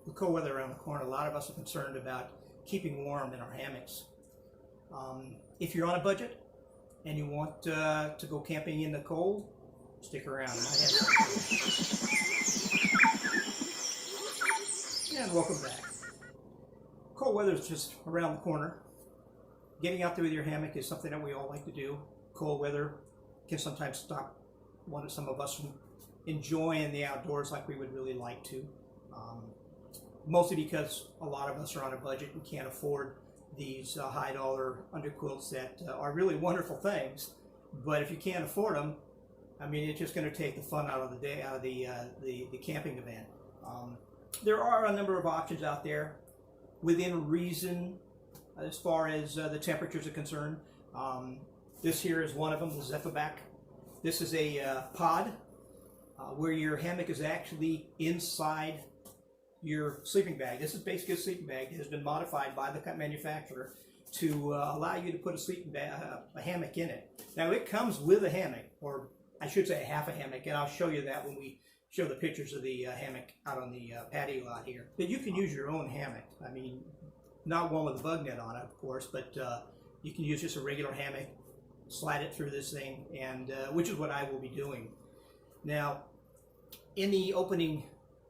With cold weather around the corner, a lot of us are concerned about keeping warm in our hammocks. If you're on a budget and you want to go camping in the cold, stick around. And welcome back. Cold weather is just around the corner. Getting out there with your hammock is something that we all like to do. Cold weather can sometimes stop some of us from enjoying the outdoors like we would really like to. Mostly because a lot of us are on a budget and can't afford these high dollar underquilts that are really wonderful things. But if you can't afford them, I mean, it's just going to take the fun out of the day, out of the camping event. There are a number of options out there within reason as far as the temperatures are concerned. This here is one of them, the Zefabak. This is a pod where your hammock is actually inside your sleeping bag. This is basically a sleeping bag. It has been modified by the manufacturer to allow you to put a hammock in it. Now it comes with a hammock, or I should say half a hammock, and I'll show you that when we show the pictures of the hammock out on the patio lot here. But you can use your own hammock. I mean, not one with a bug net on it, of course, but you can use just a regular hammock, slide it through this thing, and which is what I will be doing. Now, in the opening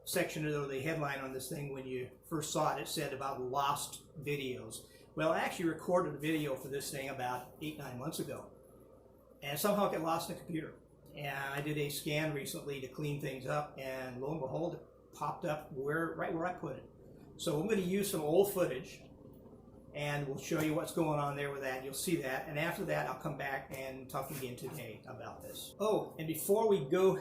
section of the headline on this thing, when you first saw it, it said about lost videos. Well, I actually recorded a video for this thing about 8-9 months ago, and somehow it got lost in the computer. And I did a scan recently to clean things up, and lo and behold, it popped up right where I put it. So I'm going to use some old footage, and we'll show you what's going on there with that. You'll see that, and after that, I'll come back and talk again today about this. Oh, and before we go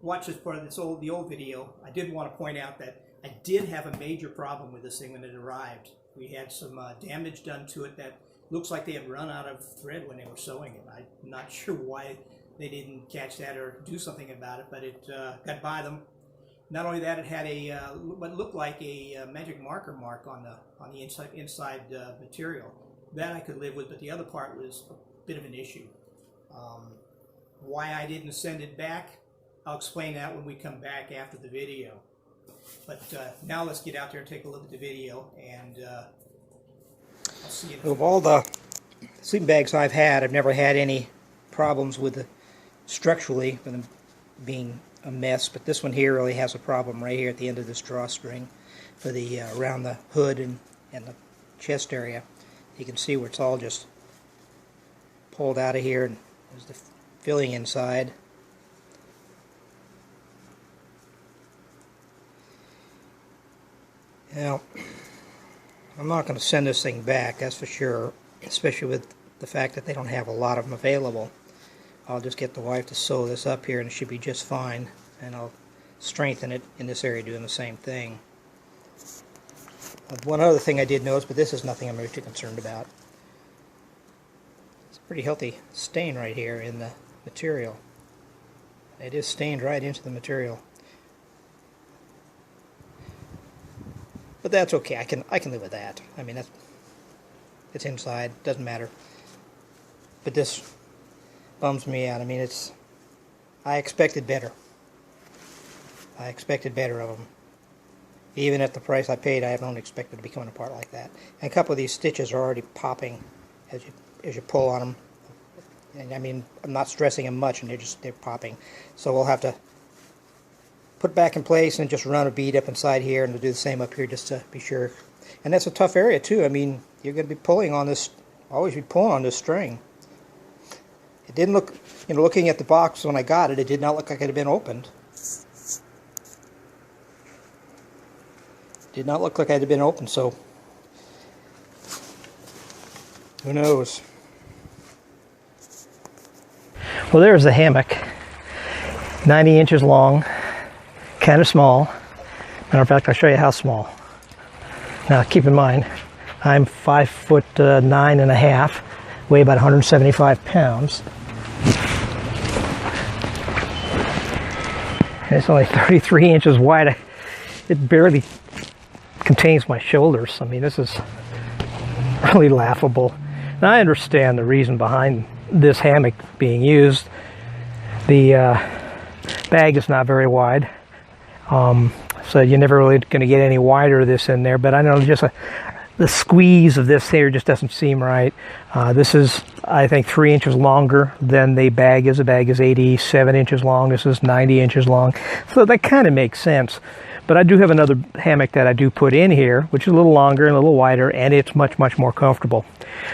watch this part of the old video, I did want to point out that I did have a major problem with this thing when it arrived. We had some damage done to it that looks like they had run out of thread when they were sewing it. I'm not sure why they didn't catch that or do something about it, but it got by them. Not only that, it had what looked like a magic marker mark on the inside material. That I could live with, but the other part was a bit of an issue. Why I didn't send it back, I'll explain that when we come back after the video. But now let's get out there and take a look at the video, and I'll see you. Of all the sleeping bags I've had, I've never had any problems with the structurally with them being a mess, but this one here really has a problem right here at the end of this drawstring for the around the hood and the chest area. You can see where it's all just pulled out of here, and there's the filling inside. Now, I'm not going to send this thing back, that's for sure, especially with the fact that they don't have a lot of them available. I'll just get the wife to sew this up here and it should be just fine, and I'll strengthen it in this area doing the same thing. One other thing I did notice, but this is nothing I'm really too concerned about. It's a pretty healthy stain right here in the material. It is stained right into the material. But that's okay. I can live with that. I mean, it's inside. Doesn't matter. But this bums me out. I mean, I expected better. I expected better of them. Even at the price I paid, I don't expect it to be coming apart like that. And a couple of these stitches are already popping as you pull on them. And I mean, I'm not stressing them much, and they're popping. So we'll have to put back in place and just run a bead up inside here, and we'll do the same up here just to be sure. And that's a tough area too. I mean, you're going to be pulling on this, always be pulling on this string. It didn't look, looking at the box when I got it, it did not look like it had been opened. It did not look like it had been opened, so who knows? Well, there's the hammock. 90 inches long. Kind of small. Matter of fact, I'll show you how small. Now, keep in mind, I'm 5'9½", weigh about 175 pounds. And it's only 33 inches wide. It barely contains my shoulders. I mean, this is really laughable. Now, I understand the reason behind this hammock being used. The bag is not very wide. so you're never really going to get any wider of this in there. But I know just the squeeze of this here just doesn't seem right. This is, I think, 3 inches longer than the bag is. The bag is 87 inches long. This is 90 inches long. So that kind of makes sense. But I do have another hammock that I do put in here, which is a little longer and a little wider, and it's much, much more comfortable.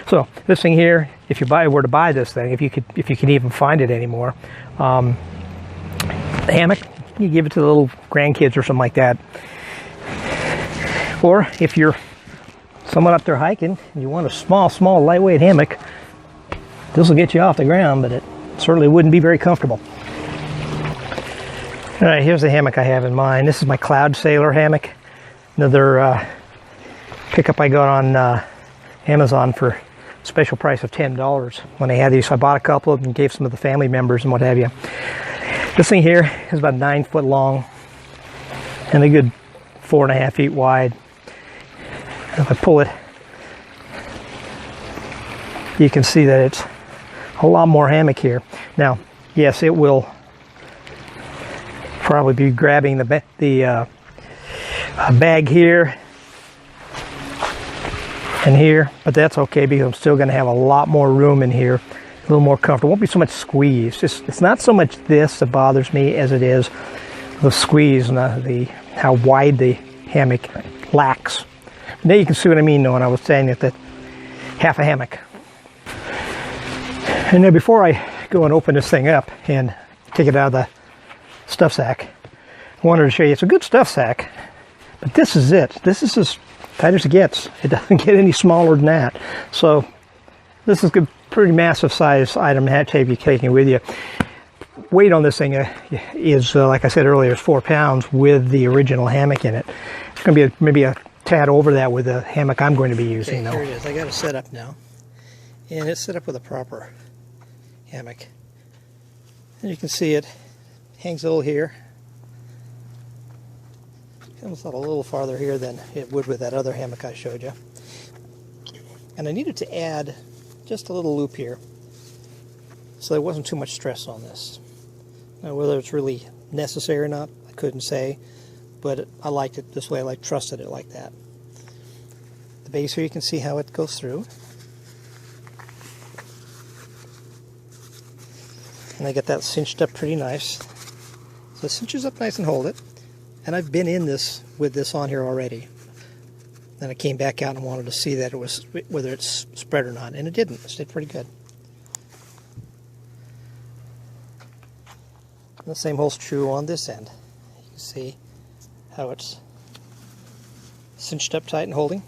So this thing here, if you were to buy this thing, if you can even find it anymore, the hammock, you give it to the little grandkids or something like that. Or if you're someone up there hiking and you want a small, lightweight hammock, this will get you off the ground, but it certainly wouldn't be very comfortable. All right, here's the hammock I have in mind. This is my Cloud Sailor hammock. Another pickup I got on Amazon for a special price of $10 when they had these. So I bought a couple of them and gave some of the family members and what have you. This thing here is about 9 foot long and a good 4.5 feet wide. If I pull it, you can see that it's a lot more hammock here. Now, yes, it will probably be grabbing the bag here and here, but that's okay because I'm still going to have a lot more room in here, a little more comfortable. Won't be so much squeeze. It's not so much this that bothers me as it is the squeeze and how wide the hammock lacks. Now you can see what I mean though when I was saying that half a hammock. And now before I go and open this thing up and take it out of the stuff sack, I wanted to show you it's a good stuff sack, but this is it. This is as tight as it gets. It doesn't get any smaller than that. So this is a pretty massive size item to take you taking with you. Weight on this thing is, like I said earlier, is 4 pounds with the original hammock in it. It's going to be maybe a tad over that with the hammock I'm going to be using. Okay, here it is. I got it set up now, and it's set up with a proper hammock. And you can see it hangs a little here. Comes out a little farther here than it would with that other hammock I showed you. And I needed to add just a little loop here so there wasn't too much stress on this. Now, whether it's really necessary or not, I couldn't say, but I liked it this way. I trusted it like that. The base here, you can see how it goes through. And I get that cinched up pretty nice. So it cinches up nice and hold it. And I've been in this with this on here already. Then I came back out and wanted to see that it was whether it's spread or not, and it didn't. It stayed pretty good. And the same holds true on this end. You can see how it's cinched up tight and holding.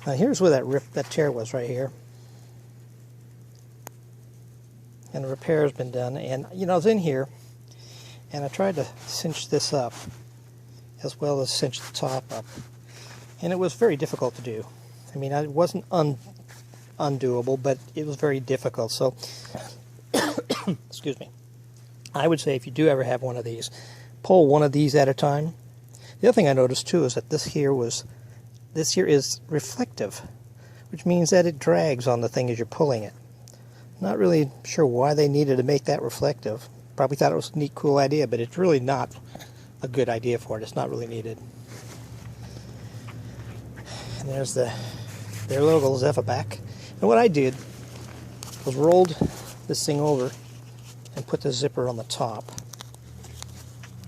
Now here's where that tear was right here. And the repair has been done, and you know, I was in here and I tried to cinch this up as well as cinch the top up, and it was very difficult to do. I mean, it wasn't undoable, but it was very difficult. So excuse me, I would say if you do ever have one of these, pull one of these at a time. The other thing I noticed too is that this here is reflective, which means that it drags on the thing as you're pulling it. Not really sure why they needed to make that reflective. Probably thought it was a neat, cool idea, but it's really not a good idea for it. It's not really needed. And there's their logo, Zefabak. And what I did was rolled this thing over and put the zipper on the top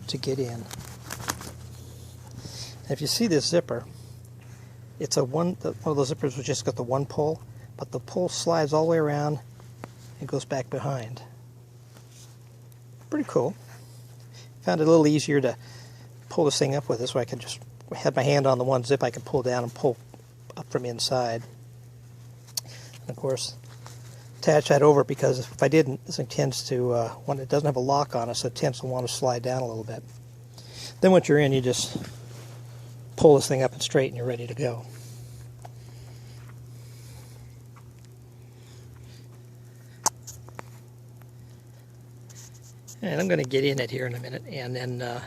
to get in. And if you see this zipper, it's one of those zippers which just got the one pull, but the pull slides all the way around and goes back behind. Pretty cool. Found it a little easier to pull this thing up with this, so I could just have my hand on the one zip I could pull down and pull up from inside. And of course, attach that over, because if I didn't, this thing tends to, when it doesn't have a lock on it, so it tends to want to slide down a little bit. Then once you're in, you just pull this thing up and straight and you're ready to go. And I'm going to get in it here in a minute and then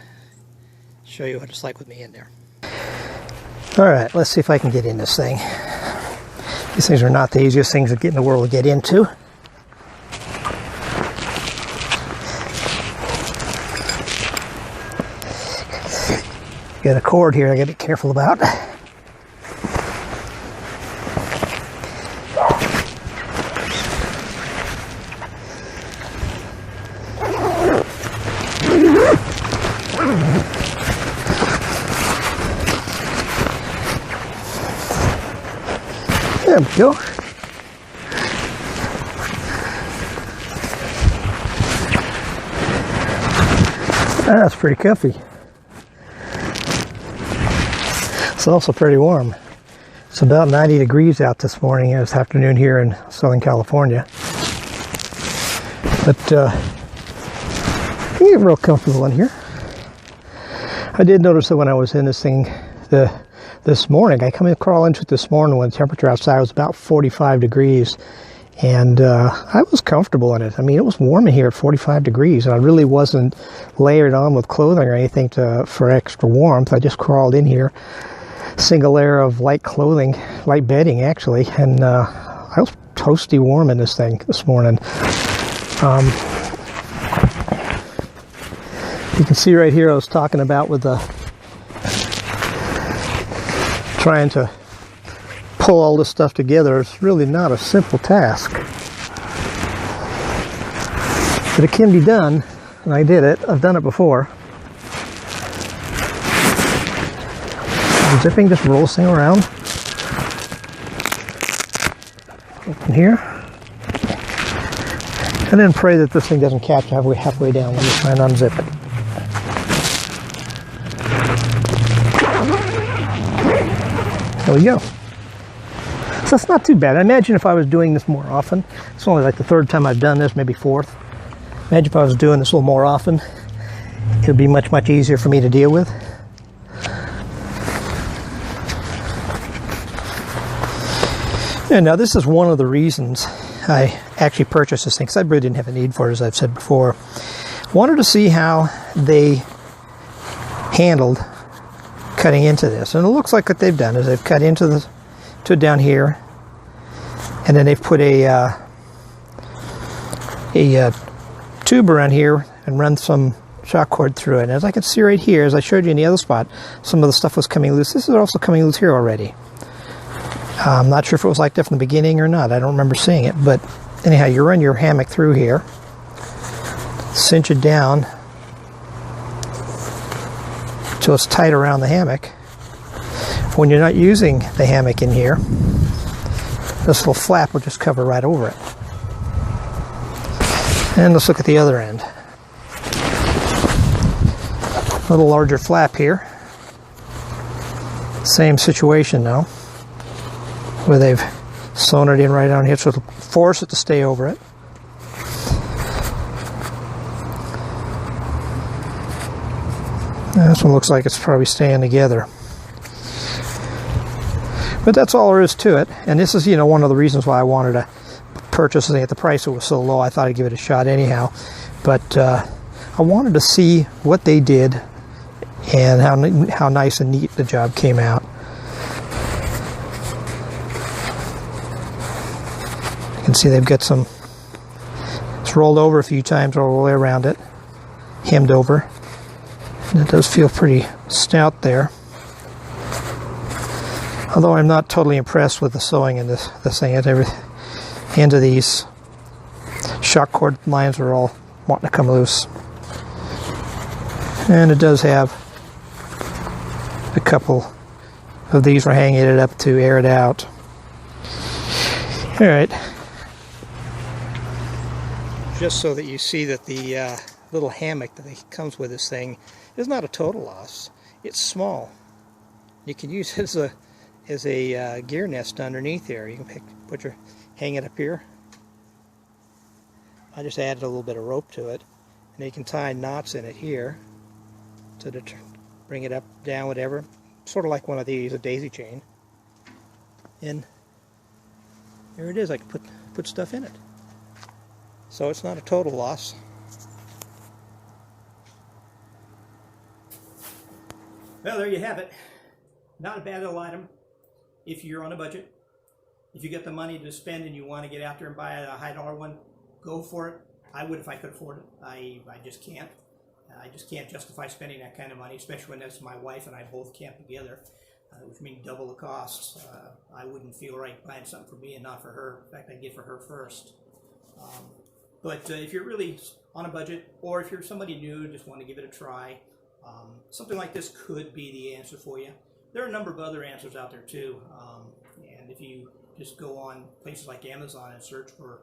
show you what it's like with me in there. Alright, let's see if I can get in this thing. These things are not the easiest things in the world to get into. Got a cord here I gotta be careful about. There we go. That's pretty comfy. It's also pretty warm. It's about 90 degrees out this morning, this afternoon here in Southern California. But you get real comfortable in here. I did notice that when I was in this thing this morning, I come and crawl into it this morning when the temperature outside was about 45 degrees. And I was comfortable in it. I mean, it was warm in here at 45 degrees, and I really wasn't layered on with clothing or anything for extra warmth. I just crawled in here, single layer of light clothing, light bedding actually, and I was toasty warm in this thing this morning. You can see right here I was talking about with trying to pull all this stuff together. It's really not a simple task, but it can be done, and I did it. I've done it before. Zipping just rolls thing around. Open here, and then pray that this thing doesn't catch halfway down when you try and unzip it. There we go. So it's not too bad. I imagine if I was doing this more often, it's only like the third time I've done this, maybe fourth. Imagine if I was doing this a little more often, it would be much, much easier for me to deal with. And now this is one of the reasons I actually purchased this thing, because I really didn't have a need for it, as I've said before. Wanted to see how they handled cutting into this. And it looks like what they've done is they've cut into the down here, and then they've put a tube around here and run some shock cord through it. And as I can see right here, as I showed you in the other spot, some of the stuff was coming loose. This is also coming loose here already. I'm not sure if it was like that from the beginning or not. I don't remember seeing it, but anyhow, you run your hammock through here, cinch it down till it's tight around the hammock. When you're not using the hammock in here, this little flap will just cover right over it. And let's look at the other end. A little larger flap here. Same situation now, where they've sewn it in right down here, so it'll force it to stay over it. And this one looks like it's probably staying together. But that's all there is to it. And this is, one of the reasons why I wanted to purchase it at the price. It was so low, I thought I'd give it a shot anyhow. But I wanted to see what they did and how nice and neat the job came out. You can see they've got it's rolled over a few times all the way around it, hemmed over. And it does feel pretty stout there. Although I'm not totally impressed with the sewing in this thing. At every end of these shock cord lines are all wanting to come loose. And it does have a couple of these for hanging it up to air it out. Alright. Just so that you see that the little hammock that comes with this thing is not a total loss. It's small. You can use it as a gear nest underneath there. You can hang it up here. I just added a little bit of rope to it, and you can tie knots in it here to bring it up, down, whatever. Sort of like one of these, a daisy chain. And there it is. I can put stuff in it. So it's not a total loss. Well, there you have it. Not a bad little item if you're on a budget. If you get the money to spend and you want to get out there and buy a high dollar one, go for it. I would if I could afford it. I just can't. I just can't justify spending that kind of money, especially when that's my wife and I both camp together, which means double the cost. I wouldn't feel right buying something for me and not for her. In fact, I'd get for her first. But if you're really on a budget, or if you're somebody new, just want to give it a try, something like this could be the answer for you. There are a number of other answers out there too, and if you just go on places like Amazon and search for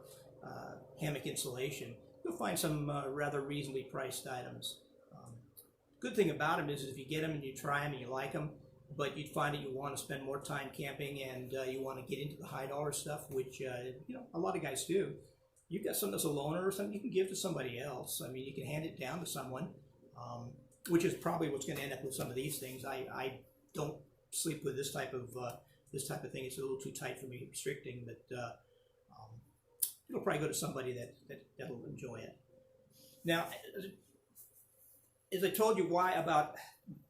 hammock insulation, you'll find some rather reasonably priced items. Good thing about them is if you get them and you try them and you like them, but you'd find that you want to spend more time camping and you want to get into the high dollar stuff, which a lot of guys do. You've got something that's a loaner or something you can give to somebody else. I mean, you can hand it down to someone, which is probably what's going to end up with some of these things. I don't sleep with this type of thing. It's a little too tight for me, restricting, but it'll probably go to somebody that'll enjoy it. Now, as I told you why about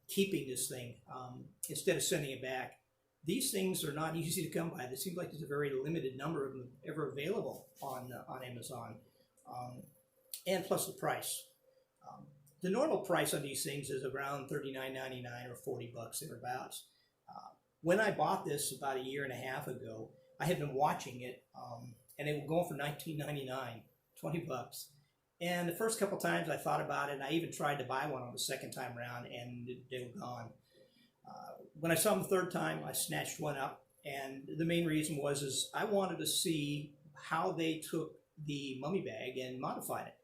keeping this thing instead of sending it back, these things are not easy to come by. It seems like there's a very limited number of them ever available on Amazon, and plus the price. The normal price on these things is around $39.99 or $40 thereabouts. When I bought this about a year and a half ago, I had been watching it, and they were going for $19.99, $20. And the first couple times I thought about it, and I even tried to buy one on the second time around, and they were gone. When I saw them the third time, I snatched one up, and the main reason was I wanted to see how they took the mummy bag and modified it,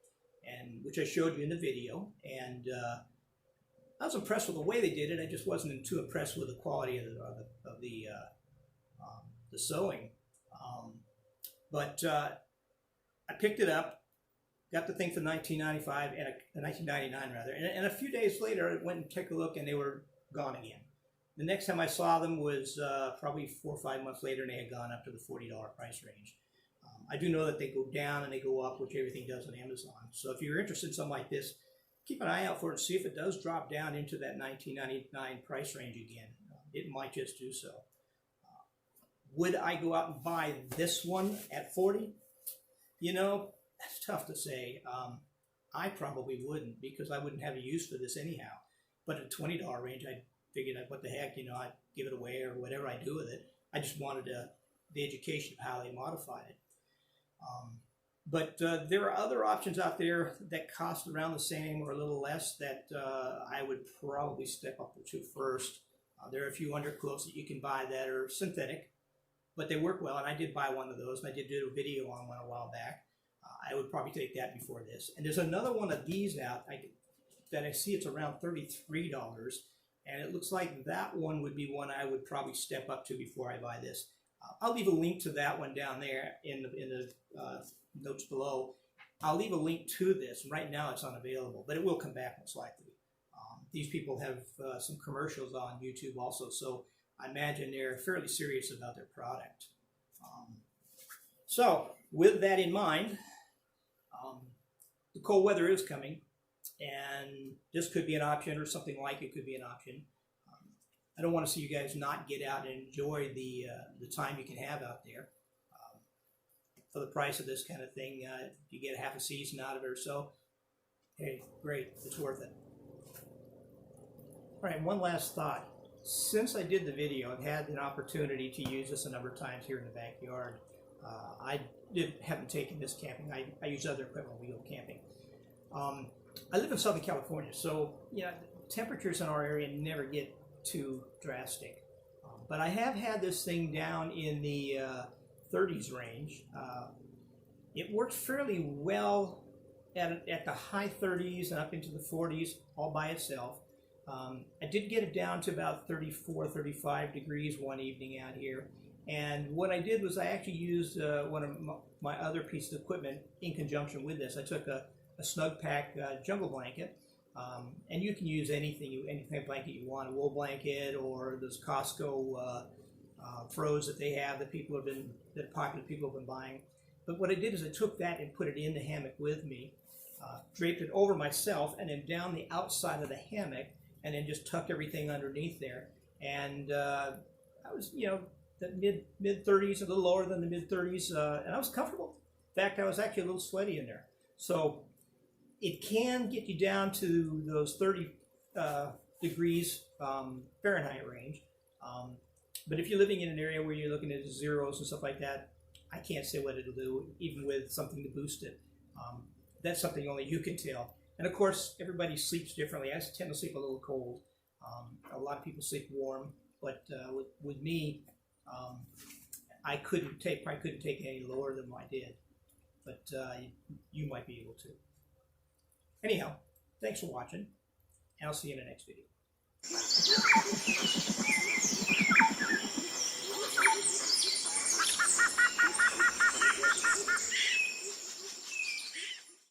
and which I showed you in the video. And I was impressed with the way they did it. I just wasn't too impressed with the quality of the sewing. But I picked it up, got the thing for $19.95 and $19.99 rather, and a few days later I went and took a look, and they were gone again. The next time I saw them was probably 4 or 5 months later, and they had gone up to the $40 price range. I do know that they go down and they go up, which everything does on Amazon. So if you're interested in something like this, keep an eye out for it and see if it does drop down into that $19.99 price range again. It might just do so. Would I go out and buy this one at $40? You know, that's tough to say. I probably wouldn't, because I wouldn't have a use for this anyhow. But at $20 range, I figured, what the heck, I'd give it away or whatever I do with it. I just wanted the education of how they modified it. But there are other options out there that cost around the same or a little less that I would probably step up to first. There are a few underquilts that you can buy that are synthetic, but they work well, and I did buy one of those, and I did do a video on one a while back. I would probably take that before this. And there's another one of these out that I see it's around $33, and it looks like that one would be one I would probably step up to before I buy this. I'll leave a link to that one down there in the notes below. I'll leave a link to this. Right now it's unavailable, but it will come back most likely. These people have some commercials on YouTube also, so I imagine they're fairly serious about their product. So with that in mind, the cold weather is coming, and this could be an option, or something like it could be an option. I don't want to see you guys not get out and enjoy the time you can have out there. For the price of this kind of thing, you get half a season out of it or so. Hey, great, it's worth it. All right, one last thought. Since I did the video, I've had an opportunity to use this a number of times here in the backyard. I haven't taken this camping. I use other equipment when we go camping. I live in Southern California, so temperatures in our area never get too drastic. But I have had this thing down in the 30s range. It works fairly well at the high 30s and up into the 40s all by itself. I did get it down to about 34, 35 degrees one evening out here. And what I did was I actually used one of my other pieces of equipment in conjunction with this. I took a Snug Pack jungle blanket, and you can use any kind of blanket you want, a wool blanket or those Costco froze that they have that popular people have been buying. But what I did is I took that and put it in the hammock with me, draped it over myself, and then down the outside of the hammock, and then just tucked everything underneath there. And I was, the mid 30s, a little lower than the mid 30s, and I was comfortable. In fact, I was actually a little sweaty in there. So it can get you down to those 30 degrees Fahrenheit range. But if you're living in an area where you're looking at zeros and stuff like that, I can't say what it'll do, even with something to boost it. That's something only you can tell. And of course, everybody sleeps differently. I tend to sleep a little cold. A lot of people sleep warm, but with me, I probably couldn't take it any lower than I did. But you might be able to. Anyhow, thanks for watching, and I'll see you in the next video.